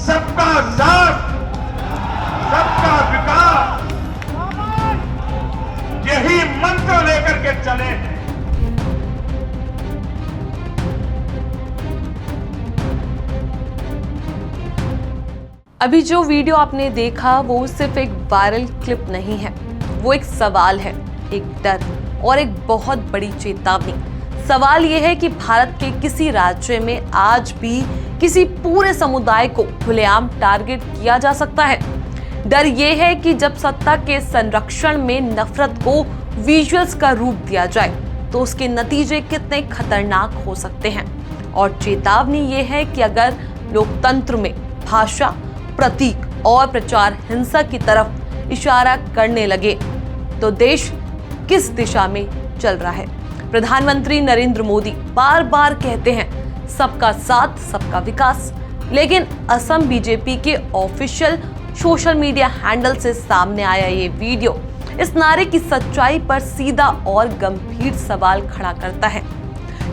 सबका साथ, सबका विकास, यही मंत्र लेकर के चले हैं। अभी जो वीडियो आपने देखा वो सिर्फ एक वायरल क्लिप नहीं है, वो एक सवाल है, एक डर और एक बहुत बड़ी चेतावनी। सवाल ये है कि भारत के किसी राज्य में आज भी किसी पूरे समुदाय को खुलेआम टारगेट किया जा सकता है। डर ये है कि जब सत्ता के संरक्षण में नफरत को विजुअल्स का रूप दिया जाए तो उसके नतीजे कितने खतरनाक हो सकते हैं। और चेतावनी ये है कि अगर लोकतंत्र में भाषा, प्रतीक और प्रचार हिंसा की तरफ इशारा करने लगे तो देश किस दिशा में चल रहा है। प्रधानमंत्री नरेंद्र मोदी बार बार कहते हैं सबका साथ, सबका विकास, लेकिन असम बीजेपी के ऑफिशियल सोशल मीडिया हैंडल से सामने आया ये वीडियो इस नारे की सच्चाई पर सीधा और गंभीर सवाल खड़ा करता है।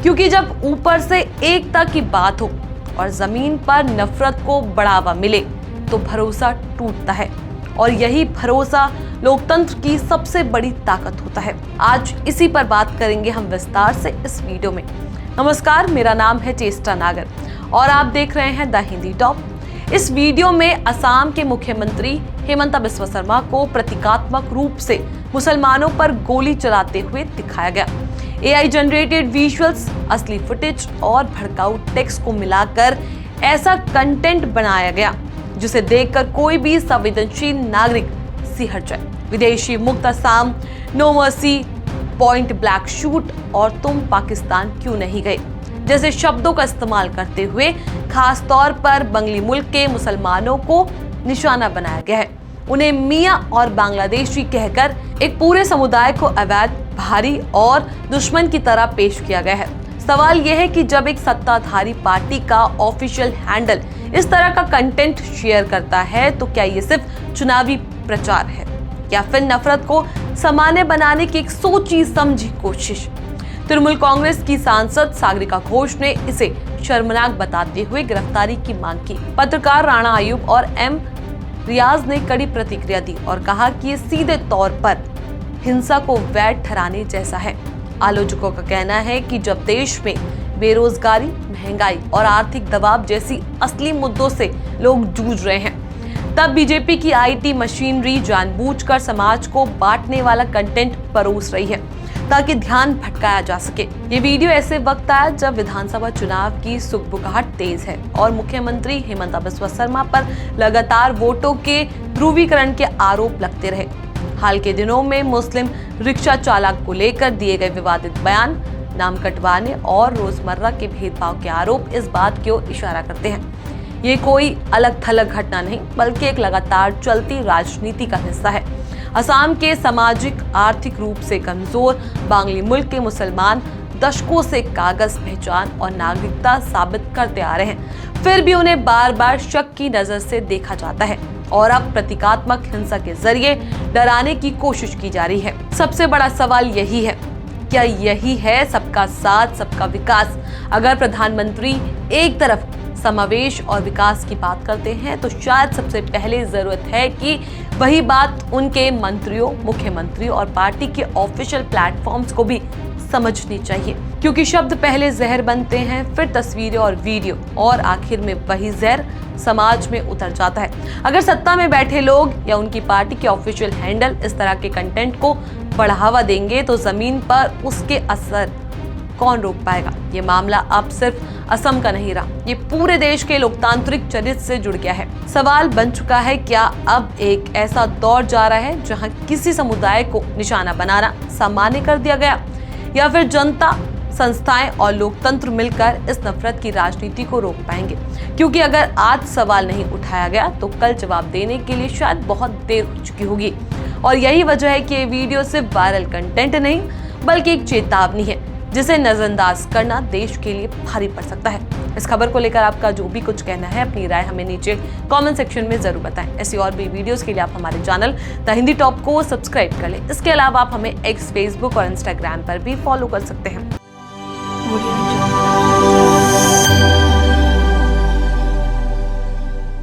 क्योंकि जब ऊपर से एकता की बात हो और जमीन पर नफरत को बढ़ावा मिले तो भरोसा टूटता है, और यही भरोसा लोकतंत्र की सबसे बड़ी ताकत होता है। आज इसी पर बात करेंगे हम विस्तार से इस वीडियो में। नमस्कार, मेरा नाम है चेष्टा नागर और आप देख रहे हैं द हिंदी टॉप। इस वीडियो में असम के मुख्यमंत्री हेमंता बिस्वा शर्मा को प्रतीकात्मक रूप से मुसलमानों पर गोली चलाते हुए दिखाया गया। AI जनरेटेड विजुअल्स, असली फुटेज और भड़काऊ टेक्स्ट को मिलाकर ऐसा कंटेंट बनाया गया जिसे देखकर कोई भी संवेदनशील नागरिक सिहर जाए। विदेशी मुक्त Assam, no mercy, point blank shoot और तुम पाकिस्तान क्यों नहीं गए जैसे शब्दों का इस्तेमाल करते हुए खास तौर पर बंगली मुल्क के मुसलमानों को निशाना बनाया गया है। उन्हें मियां और बांग्लादेशी कहकर एक पूरे समुदाय को अवैध, भारी और दुश्मन की तरह पेश किया गया है। सवाल यह है कि जब एक सत्ताधारी पार्टी का ऑफिशियल हैंडल इस तरह का कंटेंट शेयर करता है तो क्या ये सिर्फ चुनावी प्रचार है या फिर नफरत को सामान्य बनाने की एक सोची समझी कोशिश। तृणमूल कांग्रेस की सांसद सागरिका घोष ने इसे शर्मनाक बताते हुए गिरफ्तारी की मांग की। पत्रकार राणा आयुब और M रियाज ने कड़ी प्रतिक्रिया दी और कहा कि ये सीधे तौर पर हिंसा को वैध ठहराने जैसा है। आलोचकों का कहना है कि जब देश में बेरोजगारी, महंगाई और आर्थिक दबाव जैसी असली मुद्दों से लोग जूझ रहे हैं, तब बीजेपी की IT मशीनरी जानबूझकर समाज को बांटने वाला कंटेंट परोस रही है ताकि ध्यान भटकाया जा सके। ये वीडियो ऐसे वक्त आया जब विधानसभा चुनाव की सुगबुगाहट तेज है और मुख्यमंत्री हेमंता बिस्वा शर्मा पर लगातार वोटों के ध्रुवीकरण के आरोप लगते रहे। हाल के दिनों में मुस्लिम रिक्शा चालक को लेकर दिए गए विवादित बयान, नाम कटवाने और रोजमर्रा के भेदभाव के आरोप इस बात की ओर इशारा करते हैं। ये कोई अलग थलग घटना नहीं बल्कि एक लगातार चलती राजनीति का हिस्सा है। असम के सामाजिक आर्थिक रूप से कमजोर बांग्ली मुल्क के मुसलमान दशकों से कागज, पहचान और नागरिकता साबित करते आ रहे हैं, फिर भी उन्हें बार बार शक की नजर से देखा जाता है और अब प्रतीकात्मक हिंसा के जरिए डराने की कोशिश की जा रही है। सबसे बड़ा सवाल यही है, क्या यही है सबका साथ, सबका विकास? अगर प्रधानमंत्री एक तरफ समावेश और विकास की बात करते हैं तो शायद सबसे पहले जरूरत है कि वही बात उनके मंत्रियों, मुख्यमंत्री और पार्टी के ऑफिशियल प्लेटफॉर्म्स को भी समझनी चाहिए, क्योंकि शब्द पहले जहर बनते हैं, फिर तस्वीरें और वीडियो, और आखिर में वही जहर समाज में उतर जाता है। अगर सत्ता में बैठे लोग या उनकी पार्टी के ऑफिशियल हैंडल इस तरह के कंटेंट को बढ़ावा देंगे तो जमीन पर उसके असर कौन रोक पाएगा? ये मामला अब सिर्फ असम का नहीं रहा, ये पूरे देश के लोकतांत्रिक चरित्र से जुड़ गया है। सवाल बन चुका है, क्या अब एक ऐसा दौर जा रहा है जहां किसी समुदाय को निशाना बनाना सामान्य कर दिया गया, या फिर जनता, संस्थाएं और लोकतंत्र मिलकर इस नफरत की राजनीति को रोक पाएंगे? क्योंकि अगर आज सवाल नहीं उठाया गया तो कल जवाब देने के लिए शायद बहुत देर हो चुकी होगी। और यही वजह है कि ये वीडियो सिर्फ वायरल कंटेंट नहीं बल्कि एक चेतावनी है जिसे नजरअंदाज करना देश के लिए भारी पड़ सकता है। इस खबर को लेकर आपका जो भी कुछ कहना है, अपनी राय हमें नीचे कमेंट सेक्शन में जरूर बताएं। ऐसी और भी वीडियोस के लिए आप हमारे चैनल द हिंदी टॉप को सब्सक्राइब कर लें। इसके अलावा आप हमें X, Facebook और Instagram पर भी फॉलो कर सकते हैं।